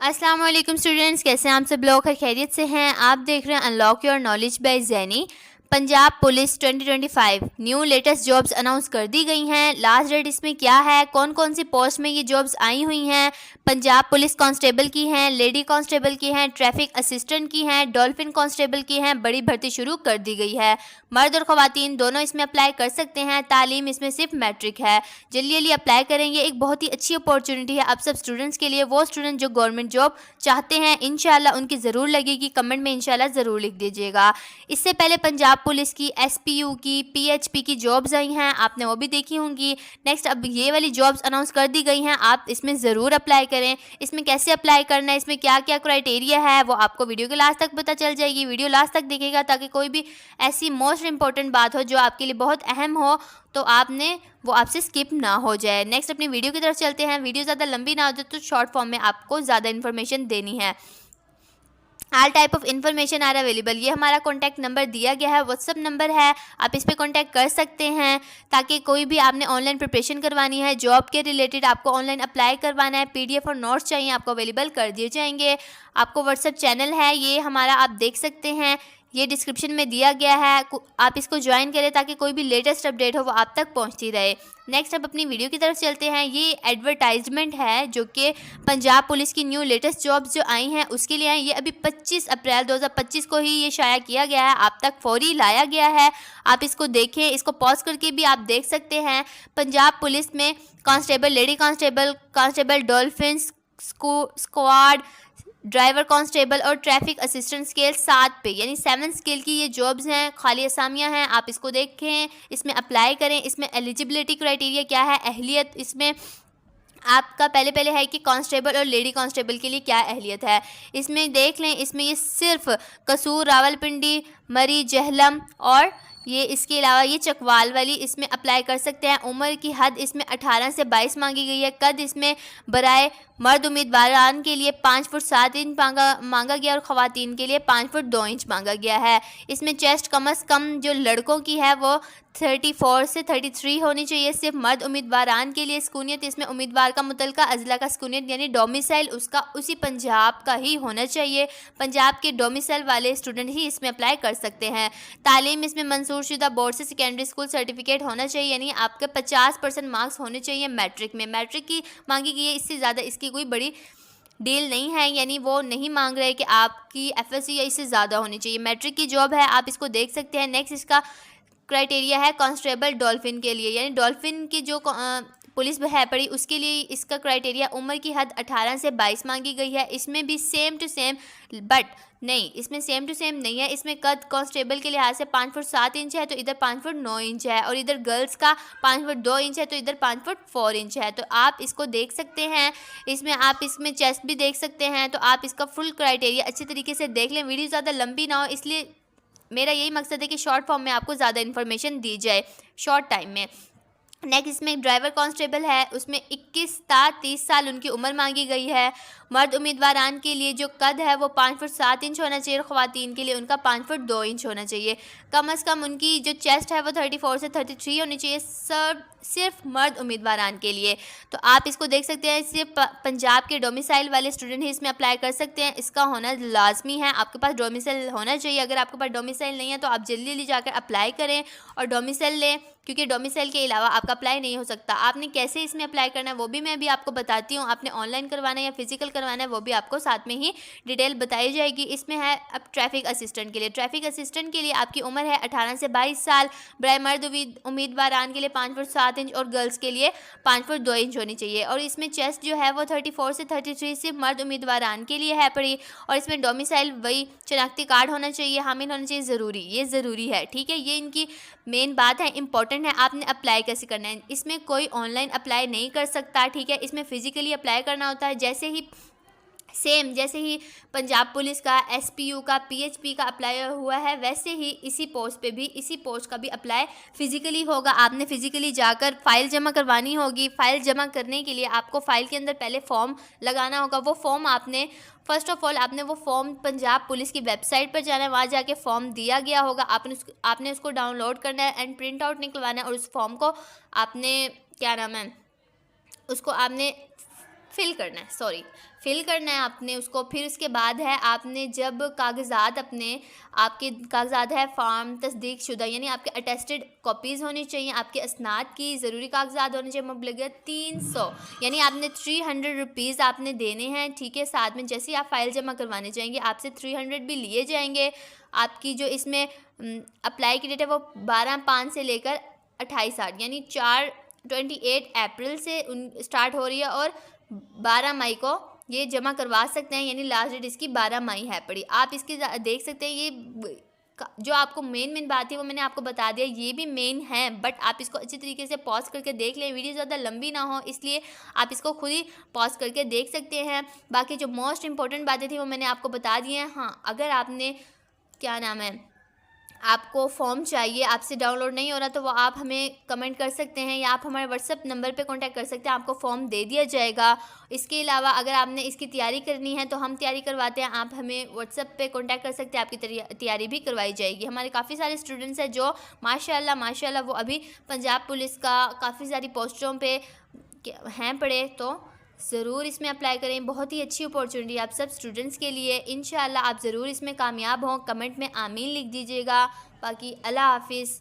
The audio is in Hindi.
अस्सलाम वालेकुम स्टूडेंट्स, कैसे हैं आप सब लोग? खैरियत से हैं? आप देख रहे हैं unlock your knowledge by Jenny. Punjab police 2025 new latest jobs announce कर दी गई हैं। लास्ट डेट इसमें क्या है, कौन कौन सी पोस्ट में ये जॉब्स आई हुई हैं? पंजाब पुलिस कांस्टेबल की हैं, लेडी कांस्टेबल की हैं, ट्रैफिक असिस्टेंट की हैं, डॉल्फिन कांस्टेबल की हैं। बड़ी भर्ती शुरू कर दी गई है। मर्द और ख़वातीन दोनों इसमें अप्लाई कर सकते हैं। तालीम इसमें सिर्फ मैट्रिक है। जल्दी जल्दी अप्लाई करें, ये एक बहुत ही अच्छी अपॉर्चुनिटी है आप सब स्टूडेंट्स के लिए। वो स्टूडेंट जो गवर्नमेंट जॉब चाहते हैं इंशाल्लाह उनकी ज़रूर लगेगी। कमेंट में इंशाल्लाह ज़रूर लिख दीजिएगा। इससे पहले पंजाब पुलिस की एसपीयू की पीएचपी की जॉब्स आई हैं, आपने वो भी देखी होंगी। नेक्स्ट अब ये वाली जॉब्स अनाउंस कर दी गई हैं, आप इसमें ज़रूर अप्लाई करें। इसमें कैसे अप्लाई करना है, इसमें क्या क्या क्राइटेरिया है, वो आपको वीडियो के लास्ट तक पता चल जाएगी। वीडियो लास्ट तक देखिएगा ताकि कोई भी ऐसी मोस्ट इंपॉर्टेंट बात हो जो आपके लिए बहुत अहम हो तो आपने वो आपसे स्किप ना हो जाए। नेक्स्ट अपनी वीडियो की तरफ चलते हैं। वीडियो ज़्यादा लंबी ना हो जाए तो शॉर्ट फॉर्म में आपको ज़्यादा इन्फॉर्मेशन देनी है। All type of information are available, ये हमारा कॉन्टैक्ट नंबर दिया गया है, व्हाट्सअप नंबर है, आप इस पर कॉन्टैक्ट कर सकते हैं ताकि कोई भी आपने ऑनलाइन प्रिपरेशन करवानी है, जॉब के रिलेटेड आपको ऑनलाइन अप्लाई करवाना है, पीडीएफ और नोट्स चाहिए आपको अवेलेबल कर दिए जाएंगे। आपको व्हाट्सअप चैनल है ये हमारा, आप देख सकते हैं, ये डिस्क्रिप्शन में दिया गया है, आप इसको ज्वाइन करें ताकि कोई भी लेटेस्ट अपडेट हो वो आप तक पहुंचती रहे। नेक्स्ट अब अपनी वीडियो की तरफ चलते हैं। ये एडवर्टाइजमेंट है जो कि पंजाब पुलिस की न्यू लेटेस्ट जॉब्स जो आई हैं उसके लिए आई। ये अभी 25 अप्रैल 2025 को ही ये शाया किया गया है, आप तक फौरी लाया गया है। आप इसको देखें, इसको पॉज करके भी आप देख सकते हैं। पंजाब पुलिस में constable, lady constable, constable dolphin squad, driver constable और ट्रैफिक असिस्टेंट स्केल 7 पे यानी 7 स्केल की ये जॉब्स हैं, खाली असामियां हैं। आप इसको देखें, इसमें अप्लाई करें। इसमें एलिजिबिलिटी क्राइटेरिया क्या है, अहलियत इसमें आपका पहले पहले है कि कांस्टेबल और लेडी कांस्टेबल के लिए क्या अहलियत है, इसमें देख लें। इसमें ये सिर्फ कसूर, रावलपिंडी, मरी, जहलम और ये इसके अलावा ये चकवाल वाली इसमें अप्लाई कर सकते हैं। उम्र की हद इसमें 18 से 22 मांगी गई है। कद इसमें बराए मर्द उम्मीदवारान के लिए 5 फुट 7 इंच मांगा गया और ख़वातीन के लिए 5 फुट 2 इंच मांगा गया है। इसमें चेस्ट कम अज़ कम जो लड़कों की है वो 34 से 33 होनी चाहिए सिर्फ मर्द उम्मीदवारान के लिए। सुकूनियत इसमें उम्मीदवार का मुतलका अज़ला का सुकूनियत यानी डोमिसाइल उसका उसी पंजाब का ही होना चाहिए। पंजाब के डोमिसाइल वाले स्टूडेंट ही इसमें अप्लाई कर सकते हैं। तालीम इसमें मंजूरशुदा बोर्ड से सेकेंडरी स्कूल सर्टिफिकेट होना चाहिए यानी आपके 50% मार्क्स होने चाहिए मैट्रिक में। मैट्रिक की मांगी गई है, इससे ज़्यादा इसकी कोई बड़ी डील नहीं है, यानी वो नहीं मांग रहे कि आपकी एफएससी या इससे ज़्यादा होनी चाहिए। मैट्रिक की जॉब है, आप इसको देख सकते हैं। नेक्स्ट इसका क्राइटेरिया है कांस्टेबल डॉल्फिन के लिए यानी डॉल्फिन की जो पुलिस है पड़ी उसके लिए इसका क्राइटेरिया उम्र की हद 18 से 22 मांगी गई है। इसमें भी सेम टू सेम, बट नहीं, इसमें सेम टू सेम नहीं है। इसमें कद कांस्टेबल के लिहाज से 5 फुट 7 इंच है तो इधर 5 फुट 9 इंच है और इधर गर्ल्स का 5 फुट 2 इंच है तो इधर 5 फुट 4 इंच है। तो आप इसको देख सकते हैं। इसमें आप इसमें चेस्ट भी देख सकते हैं। तो आप इसका फुल क्राइटेरिया अच्छे तरीके से देख लें। वीडियो ज़्यादा लंबी ना हो इसलिए मेरा यही मकसद है कि शॉर्ट फॉर्म में आपको ज़्यादा इन्फॉर्मेशन दी जाए शॉर्ट टाइम में। नेक्स्ट इसमें ड्राइवर कांस्टेबल है, उसमें 21 ता 30 साल उनकी उम्र मांगी गई है। मर्द उम्मीदवारान के लिए जो कद है वो 5 फुट 7 इंच होना चाहिए और ख़वातीन के लिए उनका 5 फुट 2 इंच होना चाहिए। कम अज़ कम उनकी जो चेस्ट है वो 34 से 33 होनी चाहिए सिर्फ मर्द उम्मीदवारान के लिए। तो आप इसको देख सकते हैं। सिर्फ पंजाब के डोमिसाइल वाले स्टूडेंट ही इसमें अप्लाई कर सकते हैं, इसका होना लाजमी है। आपके पास डोमिसाइल होना चाहिए। अगर आपके पास डोमिसाइल नहीं है तो आप जल्दी जल्दी जाकर अप्लाई करें और डोमिसाइल लें, क्योंकि डोमिसाइल के अलावा आपका अप्लाई नहीं हो सकता। आपने कैसे इसमें अप्लाई करना है वो भी मैं अभी आपको बताती हूँ। आपने ऑनलाइन करवाना है या फिजिकल करवाना है वो भी आपको साथ में ही डिटेल बताई जाएगी। इसमें है अब ट्रैफिक असिस्टेंट के लिए। ट्रैफिक असिस्टेंट के लिए आपकी उम्र है 18 से 22 साल। बराए मर्द उम्मीदवारान के लिए 5 फुट 7 इंच और गर्ल्स के लिए 5 फुट 2 इंच होनी चाहिए। और इसमें चेस्ट जो है वो 34 से 33 सिर्फ मर्द उम्मीदवारान के लिए है पड़ी। और इसमें डोमिसाइल वही शनाख्ती कार्ड होना चाहिए, हामिल होना चाहिए, ज़रूरी, ये ज़रूरी है। ठीक है, ये इनकी मेन बात है, इंपॉर्टेंट है। आपने अप्लाई कैसे करना है, इसमें कोई ऑनलाइन अप्लाई नहीं कर सकता। ठीक है, इसमें फ़िज़िकली अप्लाई करना होता है। जैसे ही पंजाब पुलिस का, एसपीयू का, पीएचपी का अप्लाई हुआ है वैसे ही इसी पोस्ट का भी अप्लाई फ़िज़िकली होगा। आपने फ़िज़िकली जाकर फ़ाइल जमा करवानी होगी। फ़ाइल जमा करने के लिए आपको फ़ाइल के अंदर पहले फॉर्म लगाना होगा। वो फॉर्म फ़र्स्ट ऑफ़ ऑल आपने वो फॉर्म पंजाब पुलिस की वेबसाइट पर जाना है, वहाँ जाके फॉर्म दिया गया होगा। आपने उसको डाउनलोड करना है एंड प्रिंट आउट निकलवाना है और उस फॉर्म को आपने उसको आपने फिल करना है, सॉरी फिल करना है आपने उसको। फिर उसके बाद है आपने जब कागज़ात अपने, आपके कागज़ात है फॉर्म तस्दीक शुदा, यानी आपके अटेस्टेड कॉपीज़ होनी चाहिए, आपके असनाद की ज़रूरी कागज़ात होने चाहिए। मुबलगा 300, यानी आपने 300 रुपीज़ आपने देने हैं, ठीक है। साथ में जैसे ही आप फ़ाइल जमा करवाने जाएंगे आपसे 300 भी लिए जाएंगे। आपकी जो इसमें अप्लाई की डेट है वो 12/5 से लेकर 28/8 यानी 28 अप्रैल से स्टार्ट हो रही है और 12 मई को ये जमा करवा सकते हैं, यानी लास्ट डेट इसकी 12 मई है पड़ी। आप इसकी देख सकते हैं, ये जो आपको मेन बात है वो मैंने आपको बता दिया, ये भी मेन है, बट आप इसको अच्छी तरीके से पॉज करके देख लें, वीडियो ज़्यादा लंबी ना हो इसलिए आप इसको खुद ही पॉज करके देख सकते हैं। बाकी जो मोस्ट इंपॉर्टेंट बातें थी वो मैंने आपको बता दी हैं। हाँ, अगर आपने क्या नाम है, आपको फॉर्म चाहिए, आपसे डाउनलोड नहीं हो रहा, तो वो आप हमें कमेंट कर सकते हैं या आप हमारे व्हाट्सएप नंबर पे कांटेक्ट कर सकते हैं, आपको फ़ॉर्म दे दिया जाएगा। इसके अलावा अगर आपने इसकी तैयारी करनी है तो हम तैयारी करवाते हैं, आप हमें व्हाट्सएप पे कांटेक्ट कर सकते हैं, आपकी तैयारी भी करवाई जाएगी। हमारे काफ़ी सारे स्टूडेंट्स हैं जो माशाल्लाह वो अभी पंजाब पुलिस का काफ़ी सारी पोस्टों पर हैं पड़े, तो ज़रूर इसमें अप्लाई करें। बहुत ही अच्छी अपॉर्चुनिटी आप सब स्टूडेंट्स के लिए। इंशाल्लाह आप ज़रूर इसमें कामयाब हों। कमेंट में आमीन लिख दीजिएगा। बाकी अल्लाह हाफिज़।